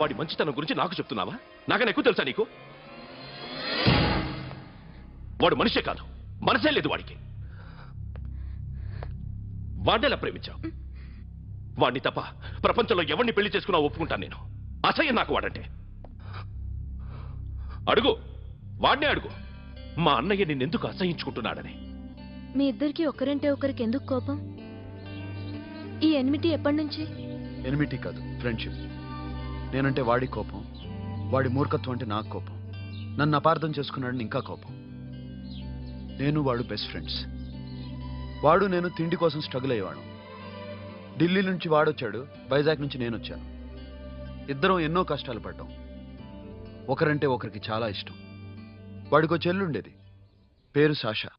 వాడి మంచితనం గురించి నాకు చెప్తున్నావా? నాకన్నా ఎక్కువ తెలుసా నీకు? వాడు మనిషే కాదు, మనసే లేదు వాడికి. వాడినెలా ప్రేమించావు? వాడిని తప్ప ప్రపంచంలో ఎవరిని పెళ్లి చేసుకున్నా ఒప్పుకుంటాను నేను. అసహ్యం నాకు వాడంటే. అడుగు, వాడినే అడుగు, మా అన్నయ్య నిన్నెందుకు అసహించుకుంటున్నాడని. మీ ఇద్దరికి ఒకరంటే ఒకరికి ఎందుకు కోపం? ఈ ఎనిమిటీ ఎప్పటి నుంచి? ఎనిమిటీ కాదు, ఫ్రెండ్షిప్. నేనంటే వాడి కోపం, వాడి మూర్ఖత్వం అంటే నాకు కోపం. నన్ను అపార్థం చేసుకున్నాడని ఇంకా కోపం. నేను వాడు బెస్ట్ ఫ్రెండ్స్. వాడు నేను తిండి కోసం స్ట్రగుల్ అయ్యేవాడు. ఢిల్లీ నుంచి వాడొచ్చాడు, వైజాగ్ నుంచి నేను వచ్చాను. ఇద్దరం ఎన్నో కష్టాలు పడ్డాం. ఒకరంటే ఒకరికి చాలా ఇష్టం. వాడికో చెల్లుండేది, పేరు సాషా.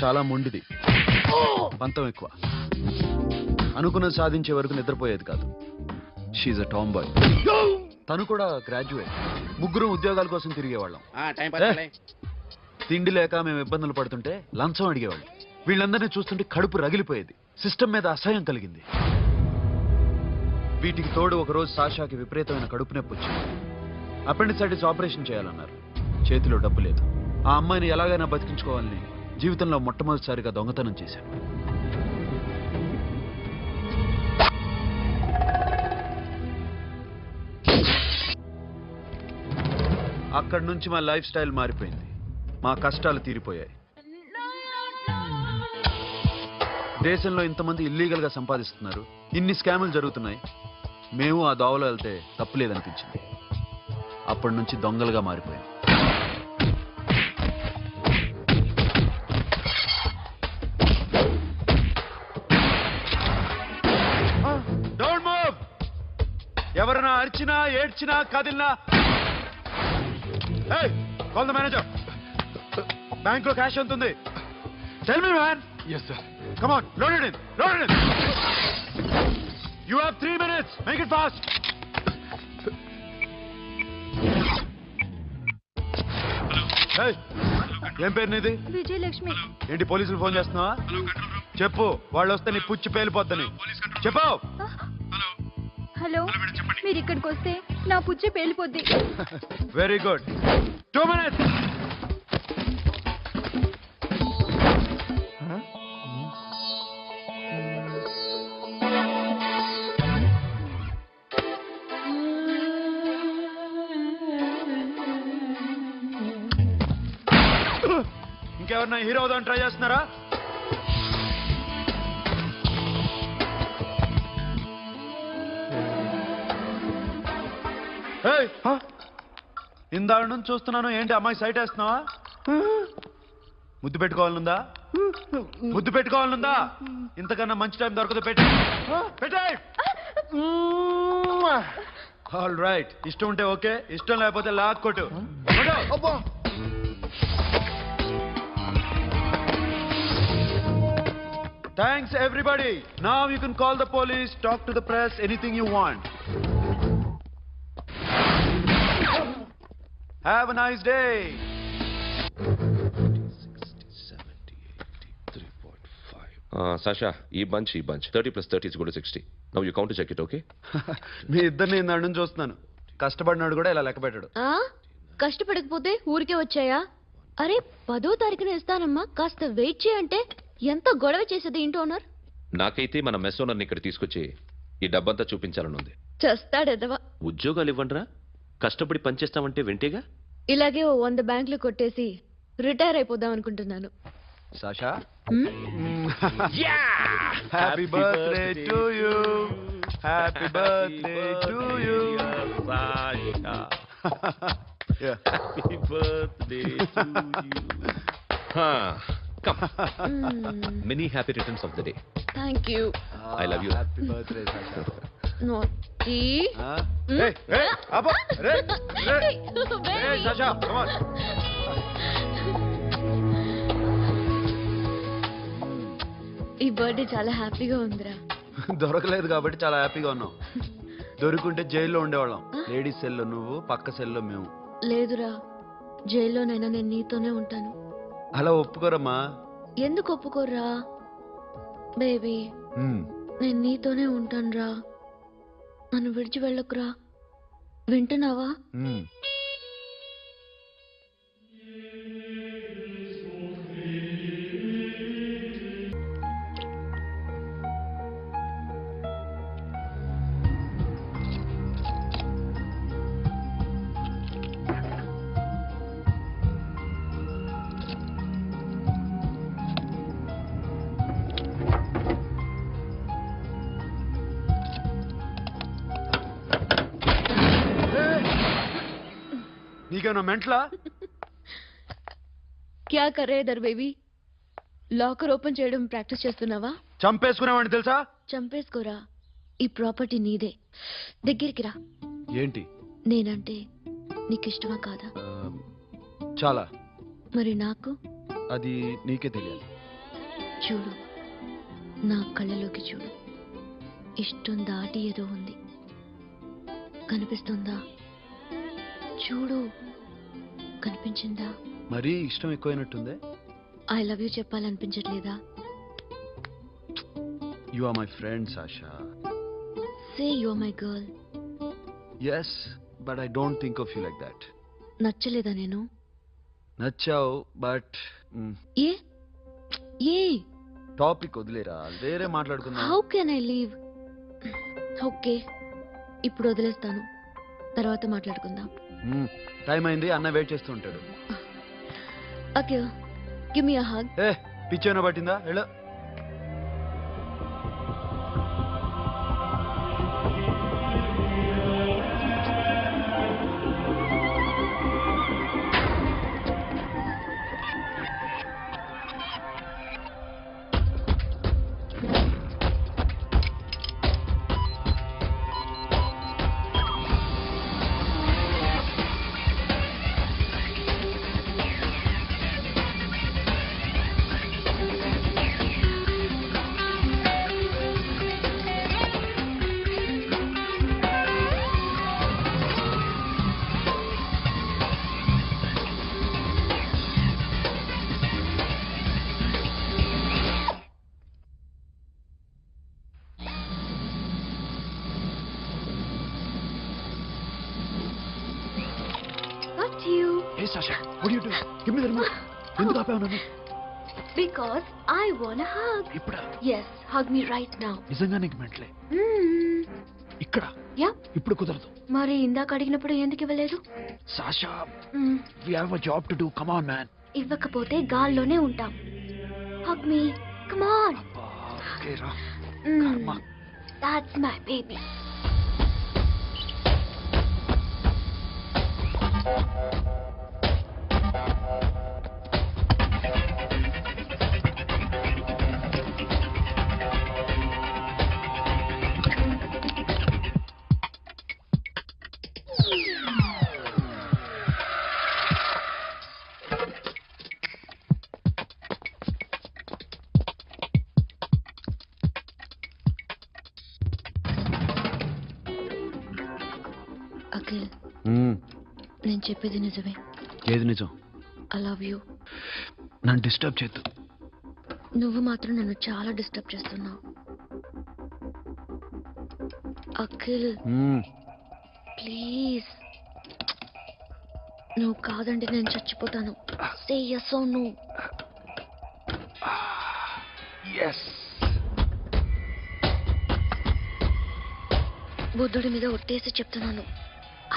చాలా మొండిది, పంతం ఎక్కువ. అనుకున్నది సాధించే వరకు నిద్రపోయేది కాదు. She's a tomboy. తను కూడా గ్రాడ్యుయేట్. ముగ్గురు ఉద్యోగాల కోసం తిరిగేవాళ్ళం. తిండి లేక మేము ఇబ్బందులు పడుతుంటే లంచం అడిగేవాళ్ళు. వీళ్ళందరినీ చూస్తుంటే కడుపు రగిలిపోయేది. సిస్టమ్ మీద అసహ్యం కలిగింది. వీటికి తోడు ఒకరోజు సాషాకి విపరీతమైన కడుపు నొప్పి వచ్చింది. అపెండిసైటిస్ ఆపరేషన్ చేయాలన్నారు. చేతిలో డబ్బు లేదు. ఆ అమ్మాయిని ఎలాగైనా బతికించుకోవాలని జీవితంలో మొట్టమొదటిసారిగా దొంగతనం చేశాను. అక్కడి నుంచి మా లైఫ్ స్టైల్ మారిపోయింది. మా కష్టాలు తీరిపోయాయి. దేశంలో ఇంతమంది ఇల్లీగల్ గా సంపాదిస్తున్నారు, ఇన్ని స్కాములు జరుగుతున్నాయి. మేము ఆ దోవలో వెళ్తే తప్పులేదనిపించింది. అప్పటి నుంచి దొంగలుగా మారిపోయాం. Don't move. ఎవరైనా అరిచినా ఏడ్చినా కదిలినా కాల్ ద మేనేజర్. బ్యాంక్ లో క్యాష్ ఎంత ఉంది? Tell me man. Yes sir. Come on, load it in. Load it in. You have 3 minutes. Make it fast. Hey, ఏం పేరు నీది? విజయలక్ష్మి. ఏంటి పోలీసులు ఫోన్ చేస్తున్నావా? చెప్పు, వాళ్ళు వస్తే నీ పుచ్చి పేలిపోద్దని చెప్పు. హలో, మీరు ఇక్కడికి వస్తే నా పుచ్చే పేలిపోద్ది. Very good. 2 minutes. ఇంకెవరన్నా హీరో అవుదామని ట్రై చేస్తున్నారా? ఇందాక నుంచి చూస్తున్నాను, ఏంటి అమ్మాయి సైట్ వేస్తున్నావా? ముద్దు పెట్టుకోవాలనుందా? ముద్దు పెట్టుకోవాలనుందా? ఇంతకన్నా మంచి టైం దొరకదు. పెట్టే. All right. ఇష్టం ఉంటే ఓకే, ఇష్టం లేకపోతే లాక్ కొట్టు. Thanks everybody. Now you can call the police, talk to the press, anything you want. Have a nice day. 60, 70, 80, 3.5. Sasha, ఈ bunch 30 plus 30 is equal to 60. Now you count to check it, okay? మీ ఇద్దరిని ఇందాక నుంచి చూస్తున్నాను. కష్టపడినాడు కూడా ఇలా లెక్క పెట్టాడు. కష్టపడకపోతే ఊరికే వచ్చాయా? అరే 10వ తారీఖున ఇస్తానమ్మా, కాస్త వెయిట్ చేయంటే ఎంత గొడవ చేసేది ఇంటి ఓనర్. నాకైతే మన మెస్ ఓనర్ని ఇక్కడ తీసుకొచ్చి ఈ డబ్బంతా చూపించాలని ఉంది. చేస్తాడెదవా. ఉద్యోగాలు ఇవ్వండిరా, కష్టపడి పనిచేస్తామంటే వింటేగా. ఇలాగే 100 బ్యాంకులు కొట్టేసి రిటైర్ అయిపోదాం అనుకుంటున్నాను. Sasha, happy birthday to you. Happy birthday to you Sasha. Happy birthday to you. Come. Many happy returns of the day. Thank you. I love you. Happy birthday, Sasha. Naughty. Hey, Abba, hey, Sasha, come on. ఈ birthday చాలా హ్యాపీగా ఉందిరా. దొరకలేదు కాబట్టి చాలా హ్యాపీగా ఉన్నాం. దొరుకుంటే జైల్లో ఉండేవాళ్ళం. లేడీస్ సెల్లో నువ్వు, పక్క సెల్లో మేము. లేదురా, జైల్లోనైనా నేను నీతోనే ఉంటాను. అలా ఒప్పుకోరమ్మా. ఎందుకు ఒప్పుకోర్రా బేబీ? నేను నీతోనే ఉంటానురా. నన్ను విడిచి వెళ్ళకురా. వింటున్నావా? నీకేమన్నా మెంట్లా? క్యా కరే ఇధర్ బేబీ? లాకర్ ఓపెన్ చేయడం ప్రాక్టీస్ చేస్తున్నావా? చంపేసుకున్నావని తెలుసా? చంపేసుకోరా. ఈ ప్రాపర్టీ నీదే. దగ్గరికి రా. ఏంటి? నేనంటే నీకు ఇష్టమా కాదా? చాలా. మరి నాకు? అది నీకే తెలియాలి. చూడు, నా కళ్ళలోకి చూడు. ఇష్టం దాటి ఏదో ఉంది. కనిపిస్తుందా? చూడు, కనిపించిందా? మరీ ఇష్టం ఎక్కువైనట్టుందే. ఐ లవ్ యూ చెప్పాలనిపించట్లేదా? You are my friend Sasha. Say you are my girl. Yes, but I don't think of you like that. నచ్చలేదా నేను? నచ్చావు, బట్ ఏ ఏ టాపిక్ వదిలేరా, వేరే మాట్లాడుకుందాం. How can I leave? Okay, ఇప్పుడు వదిలేస్తాను, తర్వాత మాట్లాడుకుందాం. టైం అయింది, అన్న వెయిట్ చేస్తూ ఉంటాడు. Okay, give me a hug. ఏ పిచ్చేనా పట్టిందా? Hello. Hey Sasha, what are you doing? Give me the remote. ఎందుకు ఆపావు నన్ను? Because I want a hug. ఇప్పుడా? Yes, hug me right now. నిజంగా నీకు మెంట్లే? ఇక్కడ? యా. ఇప్పుడు కుదరదు. మరి ఇందాక అడిగినప్పుడు ఎందుకు ఇవ్వలేదు? Sasha, we have a job to do. Come on, man. ఇవ్వకపోతే గాల్లోనే ఉంటాం. Hug me. Come on. Okay, రా. కర్మ. That's my baby. అఖిల్, నేను చెప్పేది నిజమే. ఏది నిజం? I love you. నన్ను డిస్టర్బ్ చేయొద్దు. నువ్వు మాత్రం నన్ను చాలా డిస్టర్బ్ చేస్తున్నావు. అఖిల్ ప్లీజ్, నువ్వు కాదంటే నేను చచ్చిపోతాను. సే yes or no. yes. బుద్ధుడి మీద ఒట్టేసి చెప్తున్నాను,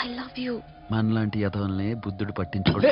ఐ లవ్ యూ. మనలాంటి యథవల్ని బుద్ధుడు పట్టించుకోడు.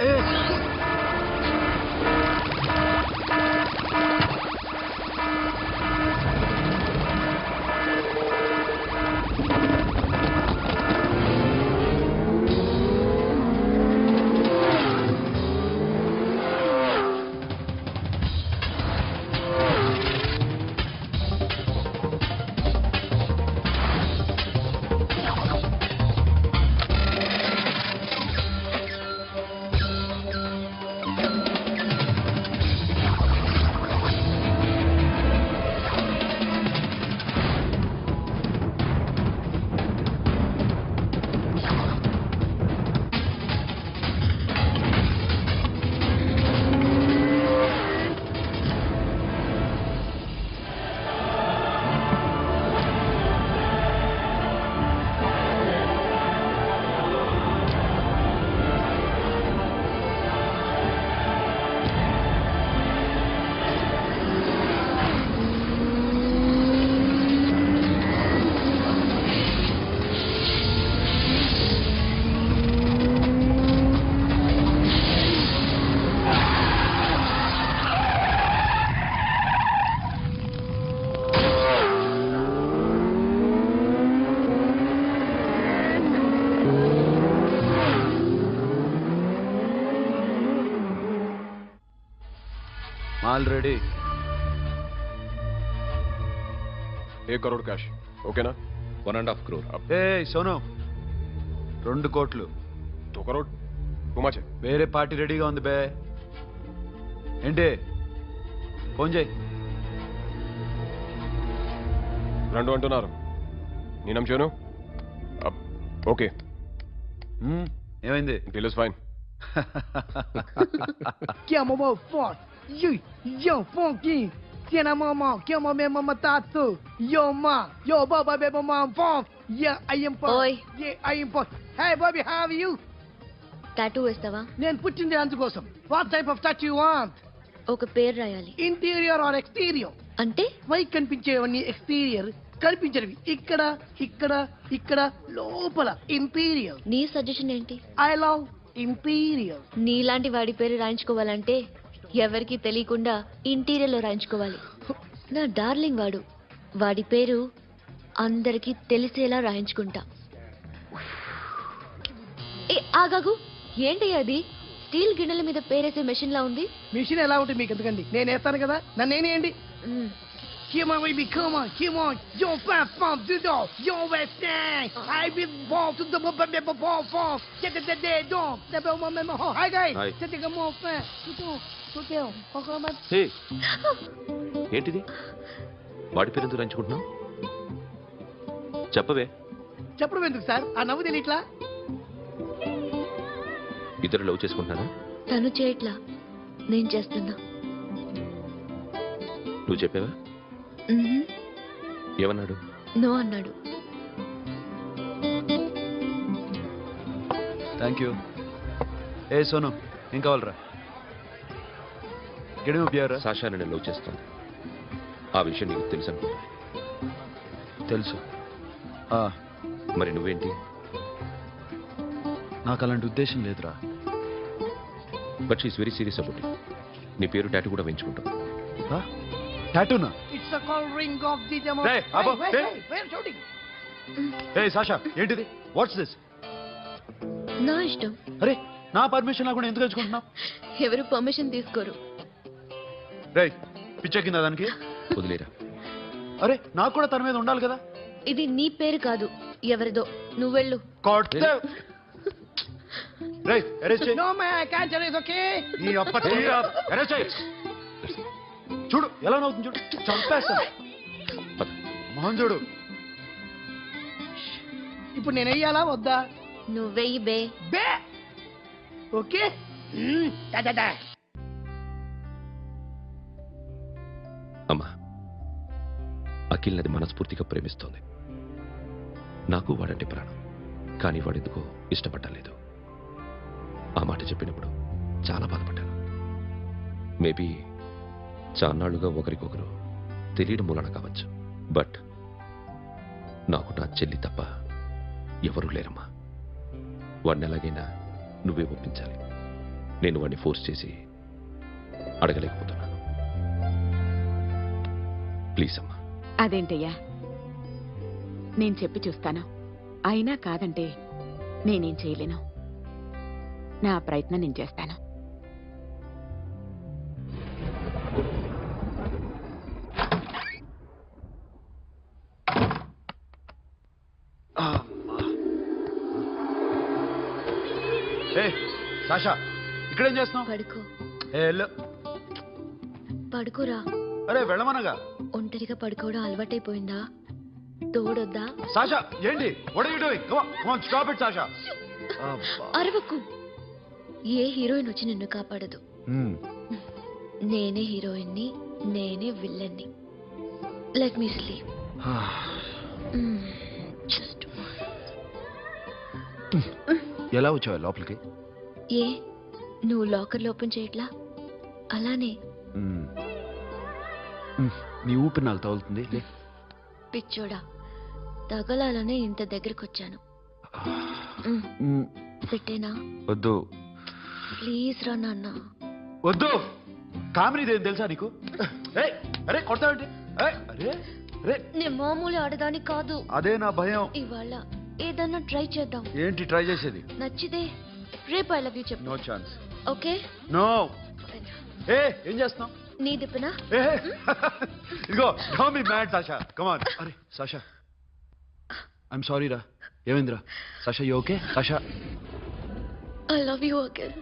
మాల్ రెడీ. 1 करोड़ कैश ओकेना 1.5 crore. ఏ సోను 2 కోట్లు 2 करोड़ टू मच है వేరే పార్టీ రెడీగా ఉంది బే. ఏంటి ఫోన్ చేయి. రెండు అంటున్నారు నేనం చేయను ఓకే ఏమైంది? Deal is fine Que é mamão forte. Yo, funky. Tiene mamão, que é mamão tato. Yo, ma. Yo, baba, baby, mom, funk. Yeah, I am funk. Oi. Yeah, I am funk. Hey, Bobby, how are you? Tattoo వేస్తావా? నేను పుట్టింది అందుకోసం. What type of tattoo you want? ఒక పేరు రాయాలి. Interior or exterior? అంటే పై కనిపించేవన్నీ exterior, కనిపించేవి ఇక్కడ ఇక్కడ ఇక్కడ లోపల ఇంటీరియర్. నీ సజెషన్ ఏంటి? I love interior. నీలాంటి వాడి పేరు రాయించుకోవాలంటే ఎవరికి తెలియకుండా ఇంటీరియర్ లో రాయించుకోవాలి. నా డార్లింగ్ వాడు. వాడి పేరు అందరికి తెలిసేలా రాయించుకుంటా. ఏ ఆగాగు, ఏంటి అది? స్టీల్ గిన్నెల మీద పేరేసే మెషిన్ లా ఉంది. మిషన్ ఎలా ఉంటుంది మీకు ఎందుకండి? నేను వేస్తాను కదా, నన్ను నేనేయండి. Come on, baby, come on, come on. Yo, fast, fast, do do. Yo, West End. I will walk to the ball. Get the dead dog. The bell, my ho. Hi, guys. Hi. Take a more fast. Go down. Come on. హే, ఏంటిది? వాడి పేరు ఎందుకు రంచుకుంటున్నావు? చెప్పవే. చెప్పడం ఎందుకు sir? ఆ నవ్వు తెలియట్లా? ఇద్దరు లవ్ చేసుకుంటున్నానా? తను చేయట్లా, నేను చేస్తున్నా. నువ్వు చెప్పావా? ఏమన్నాడు? నో అన్నాడు. Thank you. ఏ సోను ఏం కావాలరా? గడిమి బియారా? సాషా నేను లవ్ చేస్తాను. ఆ విషయం నీకు తెలుసు అనుకుంటా. తెలుసు. మరి నువ్వేంటి? నాకు అలాంటి ఉద్దేశం లేదురా. But she's very serious about it. నీ పేరు టాటూ కూడా వేయించుకుంటాం. టాటూనా? It's a call ring of the demo. Hey, Abba, hey. Where shooting? ఏ సాషా ఏంటిది? What's this? నా ఇష్టం. అరే నా పర్మిషన్ లేకుండా ఎందుకు ఎంచుకుంటున్నావు? ఎవరు పర్మిషన్ తీసుకోరు. రే పిచ్చెక్కిందా దానికి? వదిలేరా. అరే నాకు కూడా తన మీద ఉండాలి కదా. ఇది నీ పేరు కాదు, ఎవరిదో. నువ్వు వెళ్ళు. No man, I can't tell you, okay? చూడు ఎలా నవ్వుతుంది చూడు. చంపేస్తా మోహన్ చూడు. ఇప్పుడు నేను వెయ్యాలా వద్దా? నువ్వెయ్యి బే. బే ఓకే. అమ్మా, అఖిల్ నది మనస్ఫూర్తిగా ప్రేమిస్తోంది. నాకు వాడంటే ప్రాణం. కానీ వాడెందుకో ఇష్టపడలేదు. ఆ మాట చెప్పినప్పుడు చాలా బాధపడ్డాను. మేబీ చాన్నాళ్లుగా ఒకరికొకరు తెలియడం మూలన కావచ్చు. బట్ నాకు నా చెల్లి తప్ప ఎవరూ లేరమ్మా. వాడిని ఎలాగైనా నువ్వే ఒప్పించాలి. నేను వాడిని ఫోర్స్ చేసి అడగలేకపోతున్నాను. ప్లీజ్ అమ్మా. అదేంటయ్యా, నేను చెప్పి చూస్తాను. అయినా కాదంటే నేనేం చేయలేను. నా ప్రయత్నం నేను చేస్తాను. సాషా ఇక్కడేం చేస్తున్నావు? పడుకో. పడుకోరా. అరే వెళ్ళమనగా. ఒంటరిగా పడుకోవడం అలవాటైపోయిందా? తోడొద్దా? సాషా ఏంటి? What are you doing? Come on stop it Sasha. అరవకు. ఏ హీరోయిన్ వచ్చి నిన్ను కాపాడదు. నేనే హీరోయిన్ని, నేనే విల్లన్ని. Let me sleep. ఎలా వచ్చావు లోపలికి? ఏ నువ్వు లాకర్లో ఓపెన్ చేయట్లా? అలానే. నీ ఊపిరి నాకు తగులుతుంది. పిచ్చోడా, తగలాలనే ఇంత దగ్గరకు వచ్చాను. పెట్టేనా? వద్దు ప్లీజ్ రా నాన్న. వద్దు. కామినీదేం తెలుసా నీకు? అరే కొడతావండి. నేను మామూలు ఆడదాని కాదు. అదే నా భయం. ఇవాళ ఏదన్నా ట్రై చేద్దాం. ఏంటి ట్రై చేసేది? నచ్చితే రేపు ఐ లవ్ యూ చెప్పు. No chance. ఓకే? నో. ఏం చేస్తున్నావు? నీ దిప్పునా? ఇదిగో don't be mad Sasha, come on. అరే సాషా, ఐఎమ్ సారీ రా. ఏమైందిరా Sasha? You okay Sasha? I love you Akhil.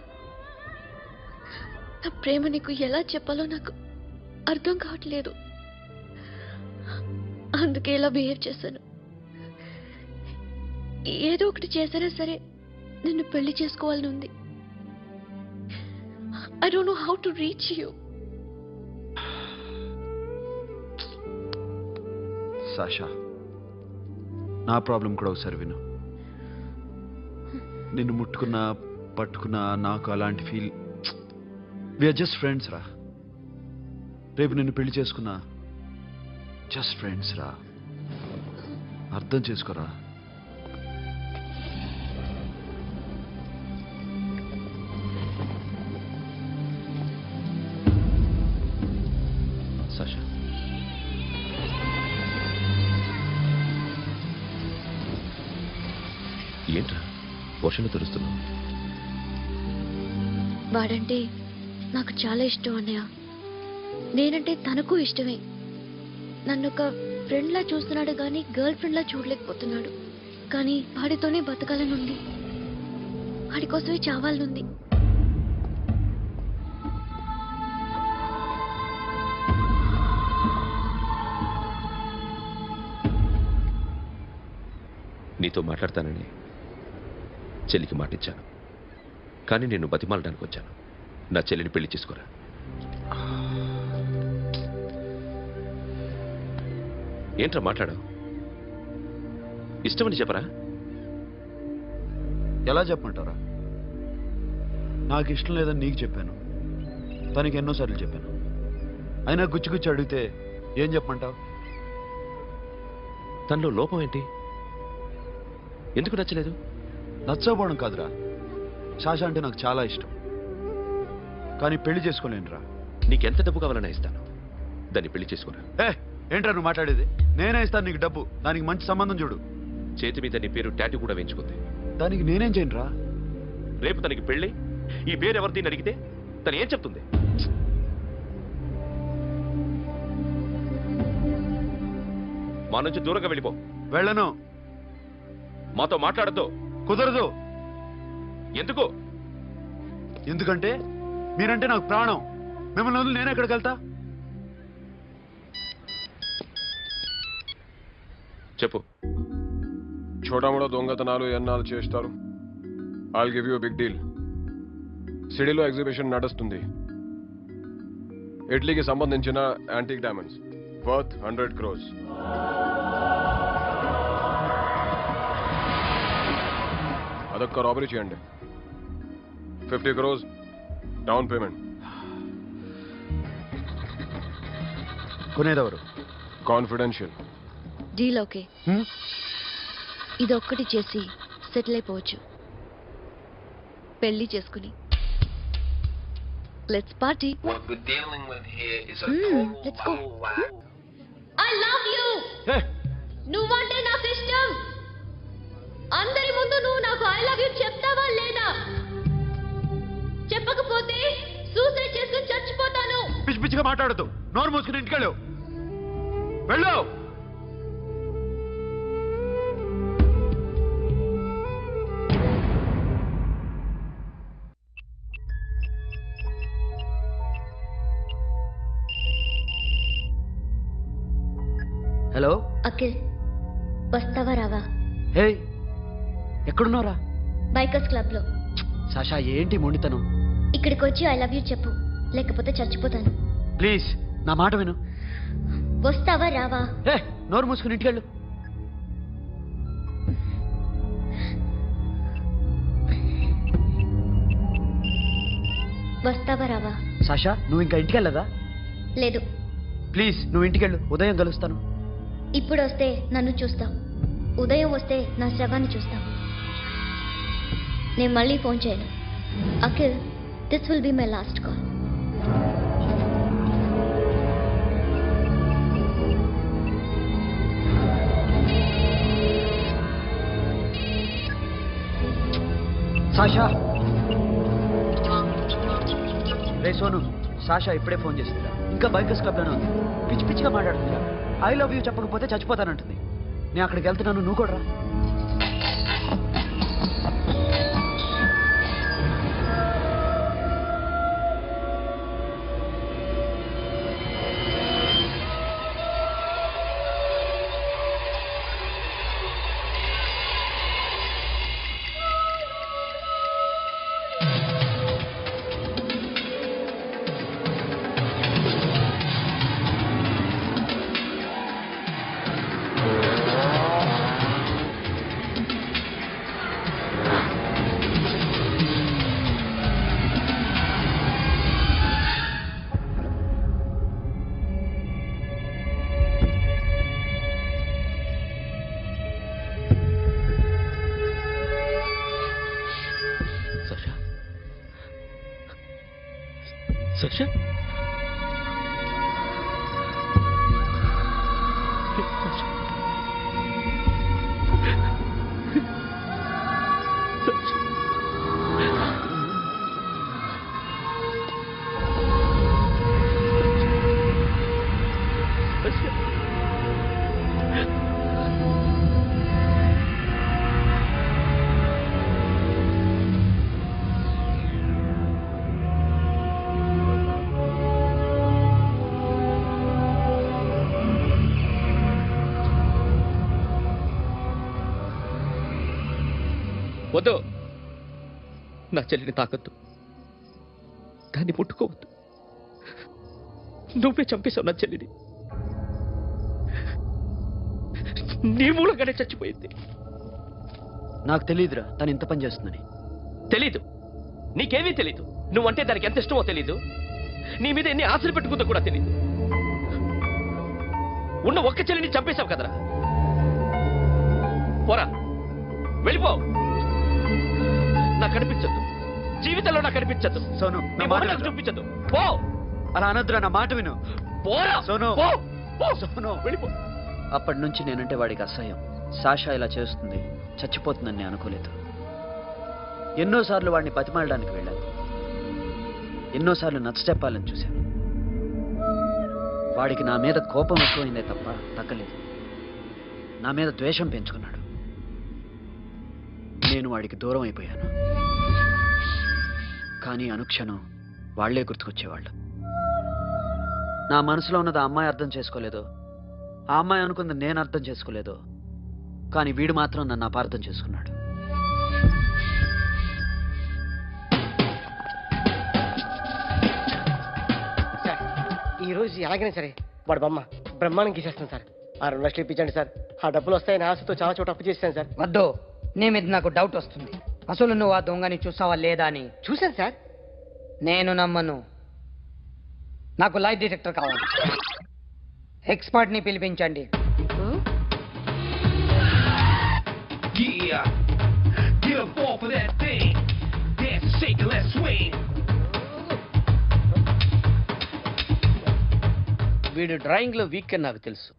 నా ప్రేమ నీకు ఎలా చెప్పాలో నాకు అర్థం కావట్లేదు. అందుకే ఇలా బిహేవ్ చేశాను. ఏదో ఒకటి చేసినా సరే నిన్ను పెళ్లి చేసుకోవాలని ఉంది. I don't know how to reach you. Sasha, నా ప్రాబ్లం కూడా ఒకసారి విను. నిన్ను ముట్టుకున్నా పట్టుకున్నా నాకు అలాంటి ఫీల్. వీఆర్ జస్ట్ ఫ్రెండ్స్ రా. రేపు నిన్ను పెళ్లి చేసుకున్నా జస్ట్ ఫ్రెండ్స్ రా. అర్థం చేసుకోరా. సాషా, ఏంట్రా వర్షంలో తెలుస్తున్నావు? వాడంటే నాకు చాలా ఇష్టం అన్నయ్య. నేనంటే తనకు ఇష్టమే. నన్ను ఒక ఫ్రెండ్ లా చూస్తున్నాడు కానీ గర్ల్ ఫ్రెండ్ లా చూడలేకపోతున్నాడు. కానీ వాడితోనే బతకాలని ఉంది. వాడి కోసమే చావాలనుంది. నీతో మాట్లాడతానని చెల్లికి మాటిచ్చాను, కానీ నేను బతిమాలడానికి వచ్చాను. నా చెల్లిని పెళ్లి చేసుకోరా. ఏంట్రా మాట్లాడావు? ఇష్టమని చెప్పరా? ఎలా చెప్పమంటారా? నాకు ఇష్టం లేదని నీకు చెప్పాను, తనకి ఎన్నోసార్లు చెప్పాను. అయినా గుచ్చి గుచ్చి అడిగితే ఏం చెప్పమంటావు? తనలో లోపం ఏంటి? ఎందుకు నచ్చలేదు? నచ్చకపోవడం కాదురా, శాష అంటే నాకు చాలా ఇష్టం, కానీ పెళ్లి చేసుకోలేనురా. నీకెంత డబ్బు కావాలన్నా ఇస్తాను, దాన్ని పెళ్లి చేసుకోరా. ఏంట్రా నువ్వు మాట్లాడేది? నేనే ఇస్తాను నీకు డబ్బు, దానికి మంచి సంబంధం చూడు. చేతి మీద నీ పేరు టాటూ కూడా వేయించుకుంది. దానికి నేనేం చేయనురా? రేపు తనకి పెళ్ళి ఈ పేరు ఎవరిది అడిగితే తను ఏం చెప్తుంది? మా నుంచి దూరంగా వెళ్ళిపో. వెళ్ళను. మాతో మాట్లాడద్దు. కుదరదు. ఎందుకు? ఎందుకంటే మీరంటే నాకు ప్రాణం. మిమ్మల్ని వదిలి నేను ఎక్కడికి వెళ్తా? చెప్పు. చోటామోటా దొంగతనాలు ఎన్నాళ్ళు చేస్తారు? I'll give you big deal. సిటీలో ఎగ్జిబిషన్ నడుస్తుంది. ఇటలీకి సంబంధించిన యాంటిక్ డైమండ్స్ వర్త్ 100 crores. అదొక్క రాబరీ చేయండి. 50 crores డౌన్ పేమెంట్. కొనేదెవరు? కాన్ఫిడెన్షియల్. Deal okay. ఇదొక్కటి చేసి సెటిల్ అయిపోవచ్చు. పెళ్లి చేసుకుని let's party. What we're dealing with here is a let's go. total wow. I love you. నువ్వంటే నాకు ఇష్టం. అందరి ముందు నువ్వు నాకు ఐ లవ్ యూ చెప్తావా లేదా? చెప్పకపోతే సూసైడ్ చేసుకుని చచ్చిపోతాను. పిచ్చి పిచ్చిగా మాట్లాడద్దు. నోరు మూసుకుని ఇంటికి వెళ్ళు. వెళ్ళు. హలో అఖిల్, వస్తావా రావా? హే, ఎక్కడున్నారా? బైకర్స్ క్లబ్ లో. సాషా, ఏంటి మొండితనం? ఇక్కడికి వచ్చి ఐ లవ్ యూ చెప్పు, లేకపోతే చచ్చిపోతాను. ప్లీజ్ నా మాట విను. వస్తావా రావా? హే, నోరు మూసుకుని ఇంటికి వెళ్ళు. వస్తావా రావా? సాషా, నువ్వు ఇంకా ఇంటికి వెళ్ళదా? లేదు. ప్లీజ్ నువ్వు ఇంటికి వెళ్ళు. ఉదయం కలుస్తాను. ఇప్పుడు వస్తే నన్ను చూస్తావు, ఉదయం వస్తే నా శవాన్ని చూస్తావు. నేను మళ్ళీ ఫోన్ చేయను. Akhil, this will be my last call. Sasha, ray Sonu, Sasha ఇప్పుడే ఫోన్ చేసిందిరా. ఇంకా బైకర్స్ క్లబ్లోనే ఉంది. పిచ్చి పిచ్చిగా మాట్లాడుతుందిరా. ఐ లవ్ యూ చెప్పకపోతే చచ్చిపోతానంటుంది. నేను అక్కడికి వెళ్తున్నాను, నువ్వు కూడా రా. సక్ష వద్దు, నా చెల్లిని తాకద్దు, దాన్ని ముట్టుకోవద్దు. నువ్వే చంపేశావు నా చెల్లిని. నీ మూలంగానే చచ్చిపోయింది. నాకు తెలియదురా తను ఇంత పని చేస్తుందని. తెలీదు, నీకేమీ తెలీదు. నువ్వంటే దానికి ఎంత ఇష్టమో తెలీదు. నీ మీద ఎన్ని ఆశలు పెట్టుకుందో కూడా తెలీదు. ఉన్న ఒక్క చెల్లిని చంపేశావు కదరా. పోరా, వెళ్ళిపో. నాకు కనిపించద్దు, జీవితంలో నాకు కనిపించద్దు. సోను, నీ నా మాట మొహం నాకు చూపించద్దు. పో. అలా అనొద్దురా, నా మాట విను. పోరా సోను. పో. పో. సోను, వెళ్ళిపో. అప్పటి నుంచి నేనంటే వాడికి అసహ్యం. సాషా ఇలా చేస్తుంది, చచ్చిపోతుందని నేను అనుకోలేదు. ఎన్నోసార్లు వాడిని బతిమాలడానికి వెళ్ళాను, ఎన్నోసార్లు నచ్చ చెప్పాలని చూశాను. వాడికి నా మీద కోపం ఎక్కువైందే తప్ప తగ్గలేదు. నా మీద ద్వేషం పెంచుకున్నాడు. నేను వాడికి దూరం అయిపోయాను. కానీ అనుక్షణం వాళ్లే గుర్తుకొచ్చేవాళ్ళు. నా మనసులో ఉన్నది ఆ అమ్మాయి అర్థం చేసుకోలేదు, ఆ అమ్మాయి అనుకుంది నేను అర్థం చేసుకోలేదు. కానీ వీడు మాత్రం నన్ను అపార్థం చేసుకున్నాడు. సార్, ఈ రోజు ఎలాగైనా సరే వాడు బొమ్మ బ్రహ్మాండం గీసేస్తాను సార్. ఆ 2 లక్షలు ఇప్పించండి సార్. ఆ డబ్బులు వస్తాయని ఆశతో చాలా చోట అప్పు చేశాను సార్. వద్దు, నీ మీద నాకు డౌట్ వస్తుంది. అసలు నువ్వు ఆ దొంగని చూసావా లేదా అని. చూశాను సార్. నేను నమ్మను. నాకు లై డిటెక్టర్ కావాలి. ఎక్స్పర్ట్ ని పిలిపించండి. Yeah, get up off of that thing. Dance and shake and let's swing. వీడు డ్రాయింగ్లో వీక్ అని నాకు తెలుసు.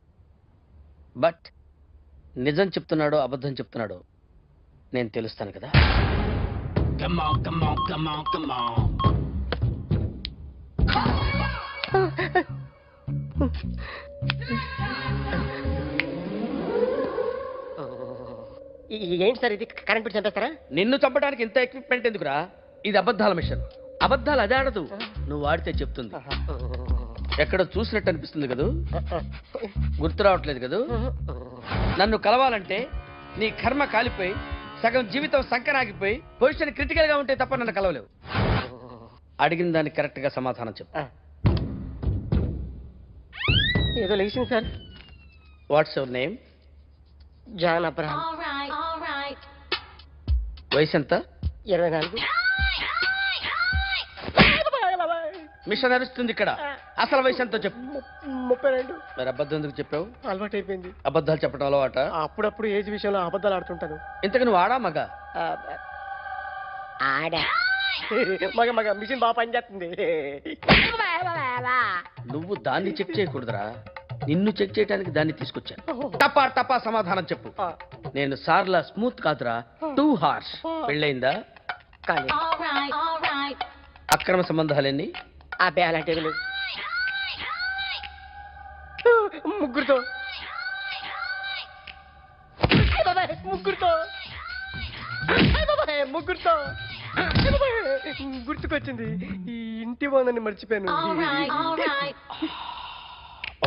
బట్ నిజం చెప్తున్నాడో అబద్ధం చెప్తున్నాడో నేను తెలుస్తాను కదా. Come on, come on, come on, come on. ఏంటి సార్ ఇది? కరెంట్ బిల్ చంపేస్తారా? నిన్ను చంపడానికి ఇంత ఎక్విప్మెంట్ ఎందుకురా? ఇది అబద్ధాల మిషన్. అబద్ధాలు అదే ఆడదు, నువ్వు ఆడితే చెప్తుంది. ఎక్కడ చూసినట్టు అనిపిస్తుంది కదూ, గుర్తు రావట్లేదు కదూ. నన్ను కలవాలంటే నీ కర్మ కాలిపోయి సగం జీవితం సంకరాగిపోయి పొజిషన్ క్రిటికల్ గా ఉంటే తప్ప నన్ను కలవలేవు. అడిగిన దానికి కరెక్ట్ గా సమాధానం చెప్పు. ఏదో లేచింది sir. What's your name? John Abraham. వయసు ఎంత? 24. మిషన్ నడుస్తుంది ఇక్కడ. అసలు వయసు ఎంతో చెప్పు. 32. మరి అబద్ధం ఎందుకు చెప్పావు? అలవాటు అయిపోయింది. అబద్ధాలు చెప్పడం అలవాట? అప్పుడప్పుడు ఏజ్ విషయంలో అబద్ధాలు ఆడుతుంటాను. ఇంతకు నువ్వు ఆడా మగ? ఆడా. మగ మగ మిషన్ బాగా పనిచేస్తుంది. నువ్వు దాన్ని చెక్ చేయకూడదురా, నిన్ను చెక్ చేయడానికి దాన్ని తీసుకొచ్చాను. టపా టపా సమాధానం చెప్పు. నేను సార్లా స్మూత్ కాదురా, టూ హార్ష్. పెళ్ళయిందా? కానీ అక్రమ సంబంధాలెన్ని? అబ్బే అలాంటి లేదు. ముగ్గురుతో ముగ్గురుతో ముగ్గురుతో గుర్తుకొచ్చింది. ఈ ఇంటి బాగుందని మర్చిపోయాను.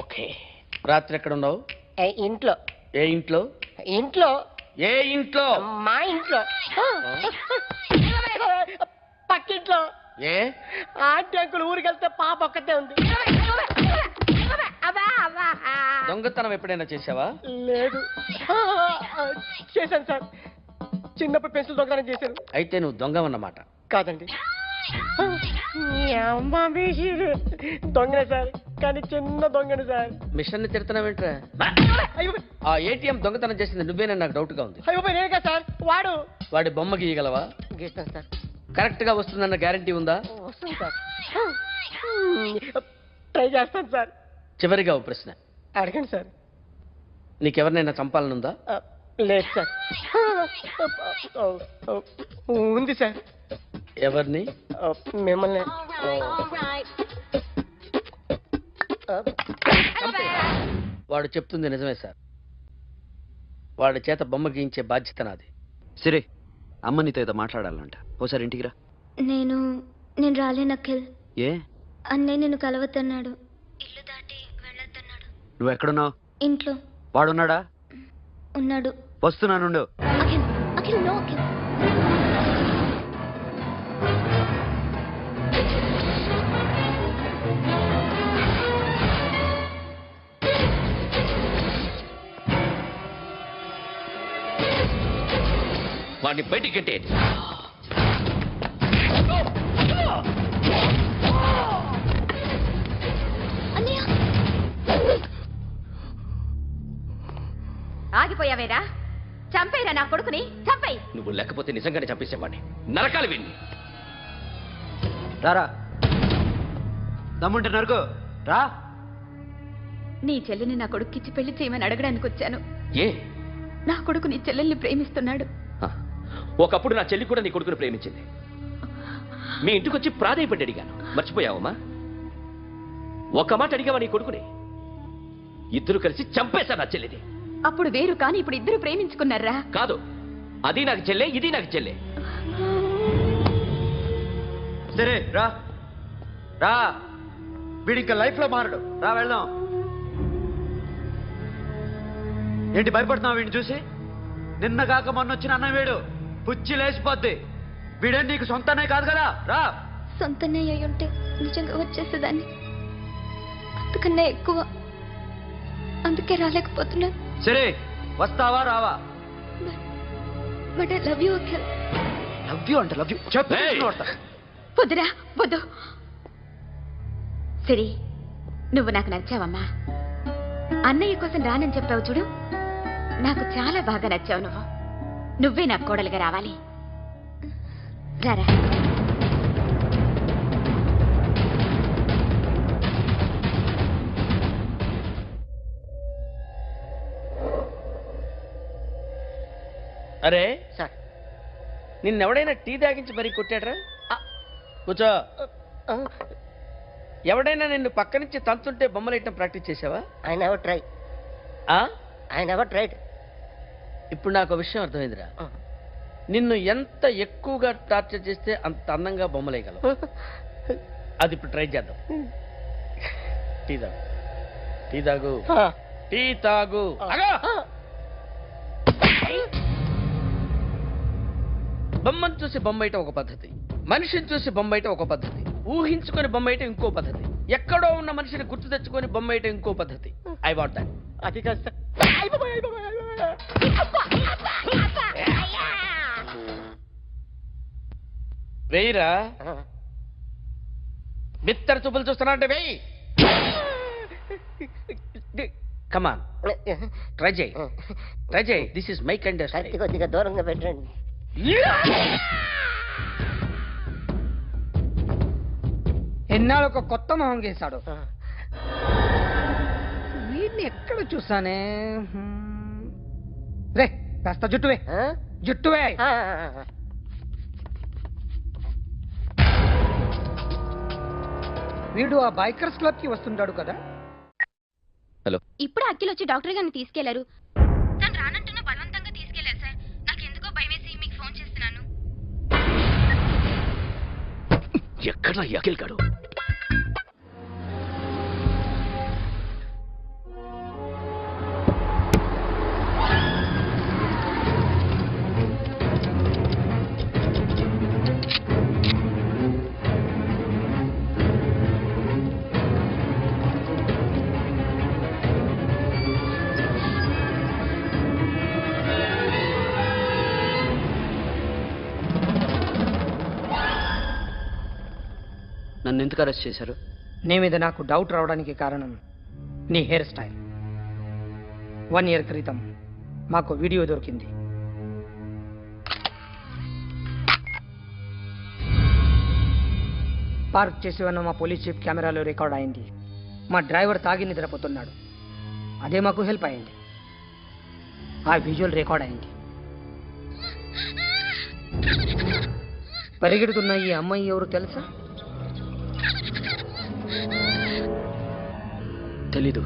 ఓకే, రాత్రి ఎక్కడ ఉన్నావు? ఇంట్లో. ఏ ఇంట్లో? ఇంట్లో. ఏ ఇంట్లో? మా ఇంట్లో. పక్కింట్లో. ఏ ఆంటీ అంకుల్ ఊరికి వెళ్తే పాప ఒక్కతే ఉంది. దొంగతనం ఎప్పుడైనా చేసావా? లేదు. చేశాను సార్, చిన్నప్పుడు పెన్సిల్ దొంగతనం చేశాను. అయితే నువ్వు దొంగవన్నమాట. కాదండి, దొంగనే సార్, కానీ చిన్న దొంగను సార్. మిషన్ ని తిడుతున్నావేంట్రా? ఆ ఏటీఎం దొంగతనం చేసింది నువ్వేనని నాకు డౌట్ గా ఉంది. నేనే సార్. వాడి బొమ్మ గీయగలవా? గీస్తాను సార్. కరెక్ట్ గా వస్తుందన్న గ్యారంటీ ఉందా? వస్తుంది సార్, ట్రై చేస్తాను సార్. చివరిగా ఓ ప్రశ్న అడగండి సార్. నీకెవరినైనా చంపాలనుందా? లేదు సార్. ఉంది సార్. ఎవరిని? మిమ్మల్ని. వాడు చెప్తుంది నిజమే సార్. వాడి చేత బొమ్మ గీయించే బాధ్యత నాది. సరే, అమ్మ నీతో ఏదో మాట్లాడాలంట. ఓసారి ఇంటికి రా. నేను రాలేను అఖిల్. ఏ? అన్నయ్య నిన్ను కలవద్దన్నాడు. ఇల్లు దాటి వెళ్ళొద్దన్నాడు. నువ్వు ఎక్కడున్నావు? ఇంట్లో వాడున్నాడా? ఉన్నాడు. వస్తున్నానుండు. అఖిల్, అఖిల్, నో అఖిల్. వాడిని బయటికి గెట్టేయండి. ఆగిపోయావేరా? చంపేరా నా కొడుకుని, చంపేయి. నువ్వు లేకపోతే నిజంగానే చంపేసేవాడిని. నరకాలి విన్ని. రారా, దమ్ముంటే నరుకు రా. నీ చెల్లిని నా కొడుక్కిచ్చి పెళ్లి చేయమని అడగడానికి వచ్చాను. ఏ? నా కొడుకు నీ చెల్లెల్ని ప్రేమిస్తున్నాడు. ఒకప్పుడు నా చెల్లి కూడా నీ కొడుకుని ప్రేమించింది. మీ ఇంటికి వచ్చి ప్రాధేయపడి అడిగాను. మర్చిపోయావమ్మా? ఒక మాట అడిగావా నీ కొడుకుని? ఇద్దరు కలిసి చంపేశా నా చెల్లిని. అప్పుడు వేరు, కానీ ఇప్పుడు ఇద్దరు ప్రేమించుకున్నారా? కాదు, అది నాకు చెల్లె, ఇది నాకు చెల్లె. సరే రా రా, వీడి ఇంకా లైఫ్ లో మారడు. రా వెళ్దాం. ఏంటి భయపడుతున్నావు వీడిని చూసి? నిన్న కాక మొన్న వచ్చిన అన్న వీడు పుచ్చి లేచిపోద్ది. వీడే నీకు సొంతనే కాదు కదా. రా. సొంతనే అయి ఉంటే నిజంగా వచ్చేసేదాన్ని. అంతకన్నా ఎక్కువ. అందుకే రాలేకపోతున్నాను. సరే, వస్తావా రావా? But I love you Akhil. Love you అంటే లవ్ యూ చెప్పు. వద్దురా, వద్దు. సరే, నువ్వు నాకు నచ్చావమ్మా. అన్నయ్య కోసం రానని చెప్పావు చూడు, నాకు చాలా బాగా నచ్చావు. నువ్వే నాకు కోడలుగా రావాలి. రారా. అరే సార్, నిన్నెవడైనా టీ తాగించి మరీ కొట్టాడ్రా? కూర్చో. ఎవడైనా నిన్ను పక్క నుంచి తంతుంటే బొమ్మలేయటం ప్రాక్టీస్ చేసావా? I never try. I never tried. ఇప్పుడు నాకు విషయం అర్థమైందిరా. నిన్ను ఎంత ఎక్కువగా టార్చర్ చేస్తే అంత అందంగా బొమ్మలేయగలవు. అది ఇప్పుడు ట్రై చేద్దాం. టీ తాగు, టీ తాగు, టీ తాగు. బొమ్మను చూసి బొమ్మయటం ఒక పద్ధతి, మనిషిని చూసి బొమ్మయటం ఒక పద్ధతి, ఊహించుకొని బొమ్మయటం ఇంకో పద్ధతి, ఎక్కడో ఉన్న మనిషిని గుర్తు తెచ్చుకొని బొమ్మయటం ఇంకో పద్ధతి. I want that. అది కాస్త వేయిరా. బిత్తర చూపులు చూస్తున్నా అంటే వేయి. కమాన్, ట్రై చేయి, ట్రై చేయి. This is my kind. కొద్దిగా దూరంగా పెట్టండి. ఎన్నాళ్ళు ఒక కొత్త మొహం గీశాడు. వీడిని ఎక్కడ చూసానే? రే, కాస్త జుట్టువే, జుట్టువే. వీడు ఆ బైకర్స్ క్లబ్ కి వస్తుంటాడు కదా. ఇప్పుడు అఖిల్ వచ్చి డాక్టర్ గారిని తీసుకెళ్లారు. తను రానంటున్న బలవంతంగా తీసుకెళ్లారు సార్. నాకు ఎందుకో భయమేసి మీకు ఫోన్ చేస్తున్నాను. ఎక్కడ అఖిల్ గాడు? నన్ను ఎందుకు అరెస్ట్ చేశారు? నీ మీద నాకు డౌట్ రావడానికి కారణం నీ హెయిర్ స్టైల్. 1 year క్రితం మాకు వీడియో దొరికింది. పార్క్ చేసి ఉన్న మా పోలీస్ జీప్ కెమెరాలో రికార్డ్ అయింది. మా డ్రైవర్ తాగి నిద్రపోతున్నాడు. అదే మాకు హెల్ప్ అయింది. ఆ విజువల్ రికార్డ్ అయింది. పరిగెడుతున్న ఈ అమ్మాయి ఎవరు తెలుసా? తెలీదు.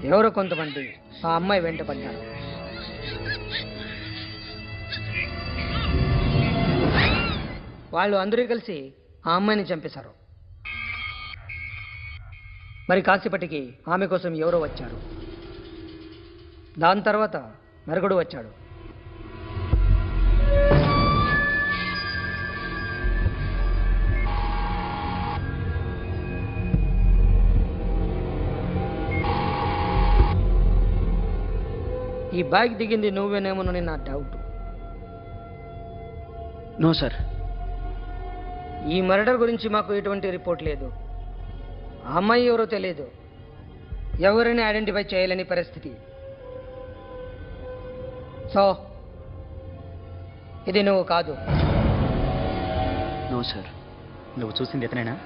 ఎవరో కొంతమంది ఆ అమ్మాయి వెంట పడ్డారు. వాళ్ళు అందరూ కలిసి ఆ అమ్మాయిని చంపేశారు. మరి కాసేపటికి ఆమె కోసం ఎవరో వచ్చారు. దాని తర్వాత మరొకడు వచ్చాడు. ఈ బైక్ దిగింది నువ్వేనేమోనని నా డౌట్. No sir. ఈ మర్డర్ గురించి మాకు ఎటువంటి రిపోర్ట్ లేదు. ఆ అమ్మాయి ఎవరో తెలియదు. ఎవరిని ఐడెంటిఫై చేయలేని పరిస్థితి. సో ఇది నువ్వు కాదు. No sir. నువ్వు చూసింది ఇతనేనా?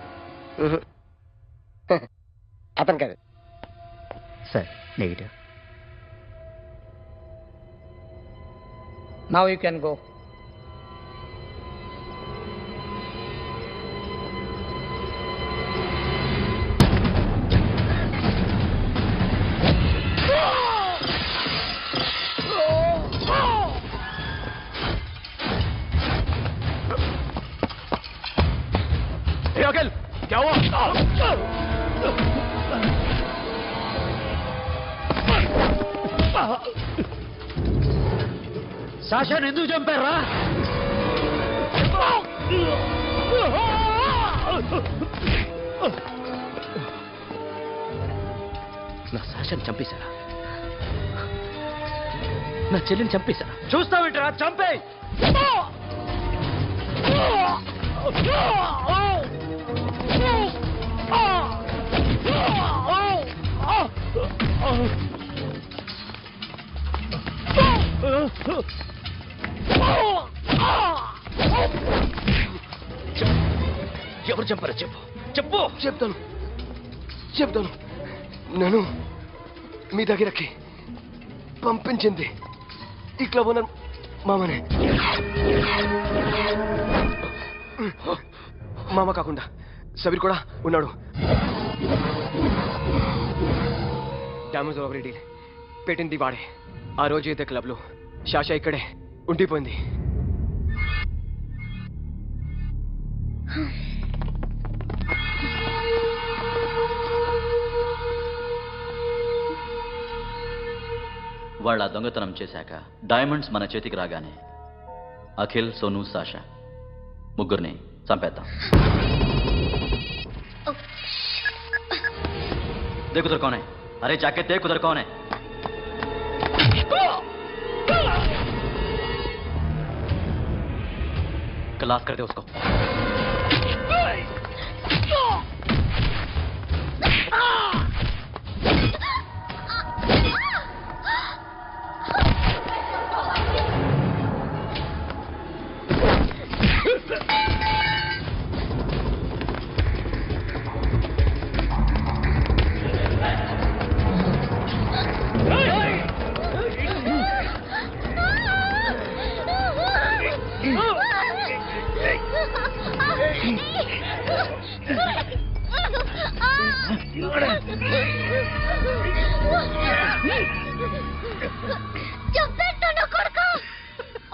అతను కాదు sir. Negative. Now you can go. Akhil क्या हुआ? సాషాని ఎందుకు చంపారా? నా సాషాని చంపేశారా? నా చెల్లిని చంపేశారా? చూస్తావిట్రా, చంపే. ఎవరు చంపారో చెప్పు. చెప్పు. చెప్తాను. నన్ను మీ దగ్గరకి పంపించింది ఈ క్లబ్ ఓనర్ మామనే. మామ కాకుండా సబీర్ కూడా ఉన్నాడు. డ్యామేజ్ ఓవర్ డీల్ పెట్టింది వాడే. ఆ రోజు అయితే క్లబ్లో శాషా ఇక్కడే ఉండిపోయింది. వాళ్ళ దొంగతనం చేశాక డైమండ్స్ మన చేతికి రాగానే అఖిల్, సోను, సాషా ముగ్గురిని చంపేద్దాం. देख उधर कौन है? अरे जाके देख उधर कौन है? क्लास कर दे उसको. Hey!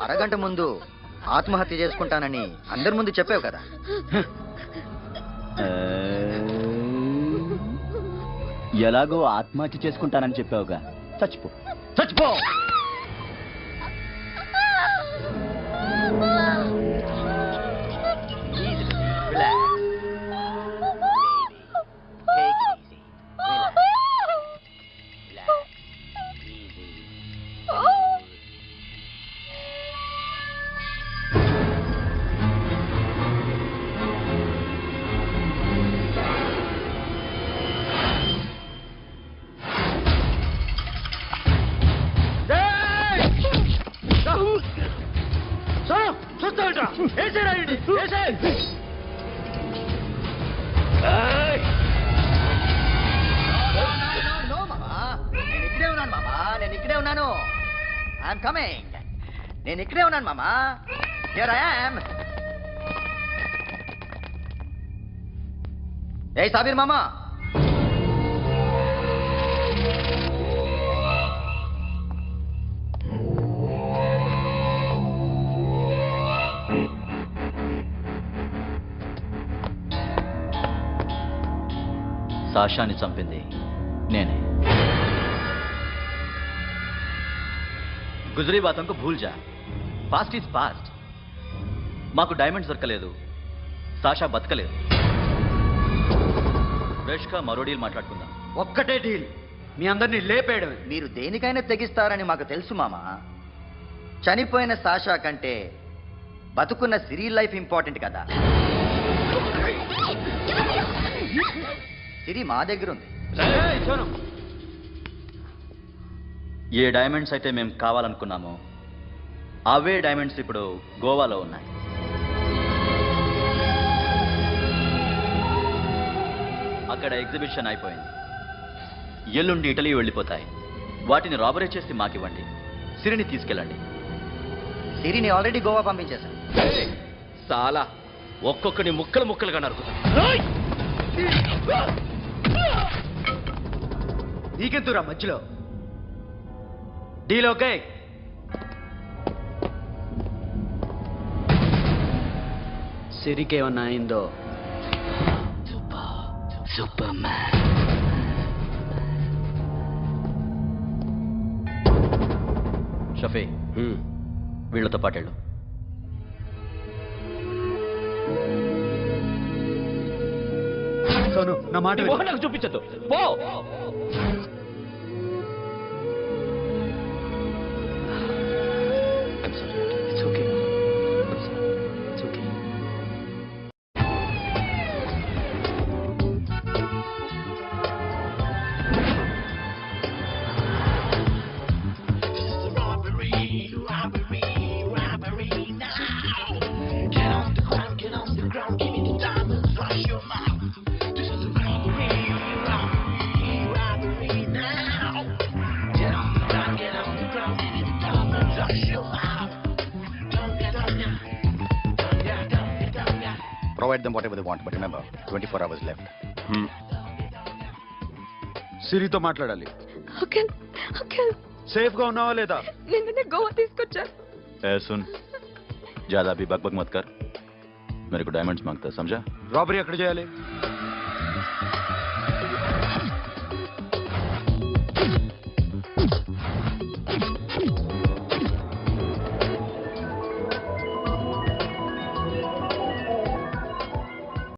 అరగంట ముందు ఆత్మహత్య చేసుకుంటానని అందరి ముందు చెప్పావు కదా. ఎలాగో ఆత్మహత్య చేసుకుంటానని చెప్పావుగా, చచ్చిపో చచ్చిపో. నేను ఇక్కడే ఉన్నాను మామా. Here I am. ఏ సాబీర్ మామా, సాషాని చంపింది నేనే. గుజరీ బాతంకు భూల్ జా, పాస్ట్ ఈజ్ పాస్ట్. మాకు డైమండ్స్ దొరకలేదు, సాషా బతకలేదు. ఫ్రెష్గా మరో డీల్ మాట్లాడుకుందాం. ఒక్కటే డీల్, మీ అందరినీ లేపేయడం. మీరు దేనికైనా తెగిస్తారని మాకు తెలుసు మామా. చనిపోయిన సాషా కంటే బతుకున్న సిరి లైఫ్ ఇంపార్టెంట్ కదా. సిరి మా దగ్గర ఉంది. ఏ డైమండ్స్ అయితే మేము కావాలనుకున్నామో అవే డైమండ్స్ ఇప్పుడు గోవాలో ఉన్నాయి. అక్కడ ఎగ్జిబిషన్ అయిపోయింది. ఎల్లుండి ఇటలీ వెళ్ళిపోతాయి. వాటిని రాబరీ చేసి మాకివ్వండి. సిరిని తీసుకెళ్ళండి. సిరిని ఆల్రెడీ గోవా పంపించేశాను. చాలా ఒక్కొక్కని ముక్కలు ముక్కలుగా నరుకుతా. నీకెందురా మధ్యలో? Deal okay? సిరికేమన్నా అయిందో సూపర్ మ్యాన్. షఫీ, వీళ్ళతో పాటేళ్ళు. సోను, నా మాట విను. నాకు చూపించద్దు, పో. Provide them whatever they want, but remember, 24 hours left. సిరితో మాట్లాడాలి. సేఫ్ గా ఉన్నావా లేదా? నిన్ననే గోవా తీసుకొచ్చాను. ए सुन, ज्यादा भी बकबक मत कर. मेरे को डायमंड्स मांगता है, समझा? రాబరీ ఎక్కడ చేయాలి?